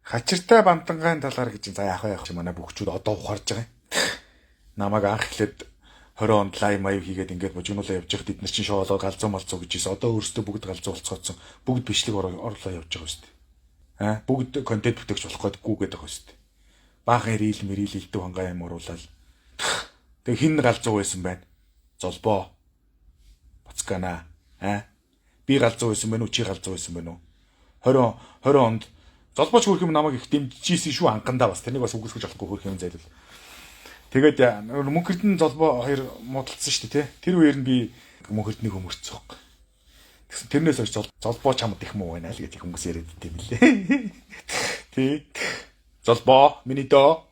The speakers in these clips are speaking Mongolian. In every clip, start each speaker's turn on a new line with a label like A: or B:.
A: Хачиртай бантангаан талаар гэж за яах вэ манай бүгчүүд одоо ухаарж байгаа юм. Намайг анх эхлээд 20 онд лайв маяг хийгээд ингээд божигнуулаа явж байхад эдгээр чинь шоолоо галзуу малзуу гэж ийсэн. Одоо өөрсдөө бүгд галзуу болцгооцсон. Бүгд бичлэг орлоо явж байгаа шүү дээ. Бүгд контент бүтээгч болох гэдэггүй гэдэг байгаа шүү дээ. Баахан рил мэрил илдүү хангаа юм оруулаад. Тэг хин галзуу байсан байна. Золбоо. Бацкана. Би галзуу байсан байна уу? Чи галзуу байсан байна уу? 20 онд золбооч хөрх юм намайг их дэмжижсэн шүү анхандаа бас тэрнийг бас үгүйсгэж болохгүй хөрх юм зайлвал. Тэгээд мөнхөрдөн золбоо хоёр муудалцсан шүү дээ тий. Тэр үеэр нь би мөнхөрднийг хөмөрцсөн хөөх. Тэгсэн тэрнээс хойш золбоо чамд их муу байна л гэж хүмүүс яриад идэв юм лээ. Тий. Золбоо миний доо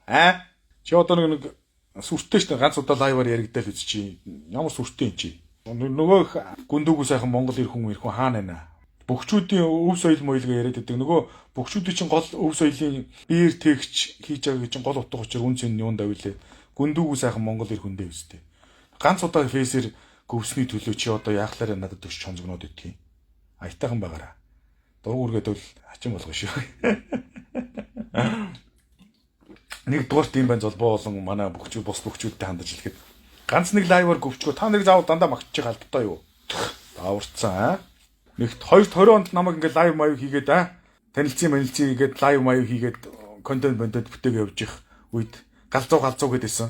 A: чи одоо нэг сүртэй шүү дээ ганц удаа лайваар яригдал үз чи ямар сүртэй юм чи. Нөгөө гүндүүгүү сайхан Монгол ирхэн хаана байна? Бүгчүүдийн өв соёл моёлгоо яриад байдаг. Нөгөө бүгчүүдийн чинь гол өв соёлын биер тэгч хийж байгаа чинь гол утга учир үн цэн юунд авилээ. Гүндүүгүү сайхан Монгол ир хүндээ үстэй. Ганц удаа фейсээр гөвсний төлөө чи одоо яахлаараа надад төч чонцгноод идэх юм. Аятайхан байгаараа. Дургуургээд бол хачин болгоо шүү. Нэг дуурт юм байна золбоо болон манай бүгчүүд бус бүгчүүдтэй хандаж хэлэхэд ганц нэг лайваар гөвчгөө та нарыг заавал дандаа магтчих алдтаа юу? Дааварцсан Нэгт 2020 онд намайг ингээд лайв маяг хийгээд танилцсан хийгээд лайв маяг хийгээд контент бүтээгээ явж их үед галзуу гэдээсэн.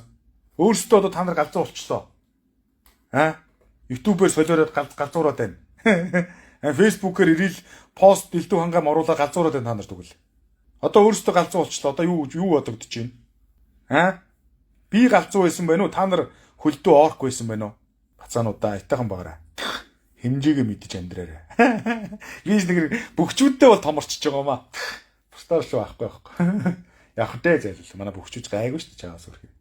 A: Өөрөөсөө одоо та нар галзуу болчихлоо. YouTube-ээр солиороод галзуураад байна. Facebook-ээр ирэл пост дэлдүү хангаам оруулаад галзуураад байна та нар тэгвэл. Одоо өөрөөсөө галзуу болчихлоо. Одоо юу бодогдож байна? Би галзуу байсан байна уу? Та нар хөлдөө орк байсан байна уу? Бацаануудаа айтайхан байгаарай. Хэмжээгээ мэдэж амьдраарай. Би нэг бүгчүүдтэй бол томорчж байгаа юм аа. Бусдаар шүү байхгүй. Яг хөтэй зайлвал манай бүгчүүд гайгүй шүү дээ чаас өрхөө.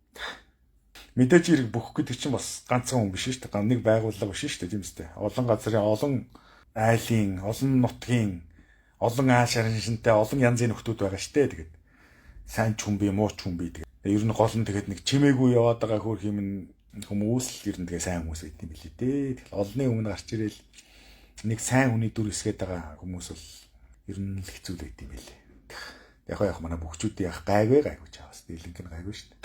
A: Мэдээж хэрэг бүх гэдэг чинь бас ганцхан хүн биш шүү дээ. Нэг байгууллага биш шүү дээ тийм үстэй. Олон газрын, олон айлын, олон нутгийн, олон аашарын шинтэй олон янзын нөхдүүд байгаа шүү дээ тэгээд. Сайн ч хүн би, муу ч хүн би тэгээд. Ер нь гол нь тэгээд нэг чимээгүй яваад байгаа хөрх юм хүмүүс ер нь тэгээ сайн хүмүүс байт юм билээ дээ. Тэгэхээр олонний өмнө гарч ирэл нэг сайн хүний дүр эсгээд байгаа хүмүүс бол ер нь хэцүү байт юм билээ. Яг манай бүгчүүд яг гайгүй чаавас дийлэнх нь гайгүй шүү дээ.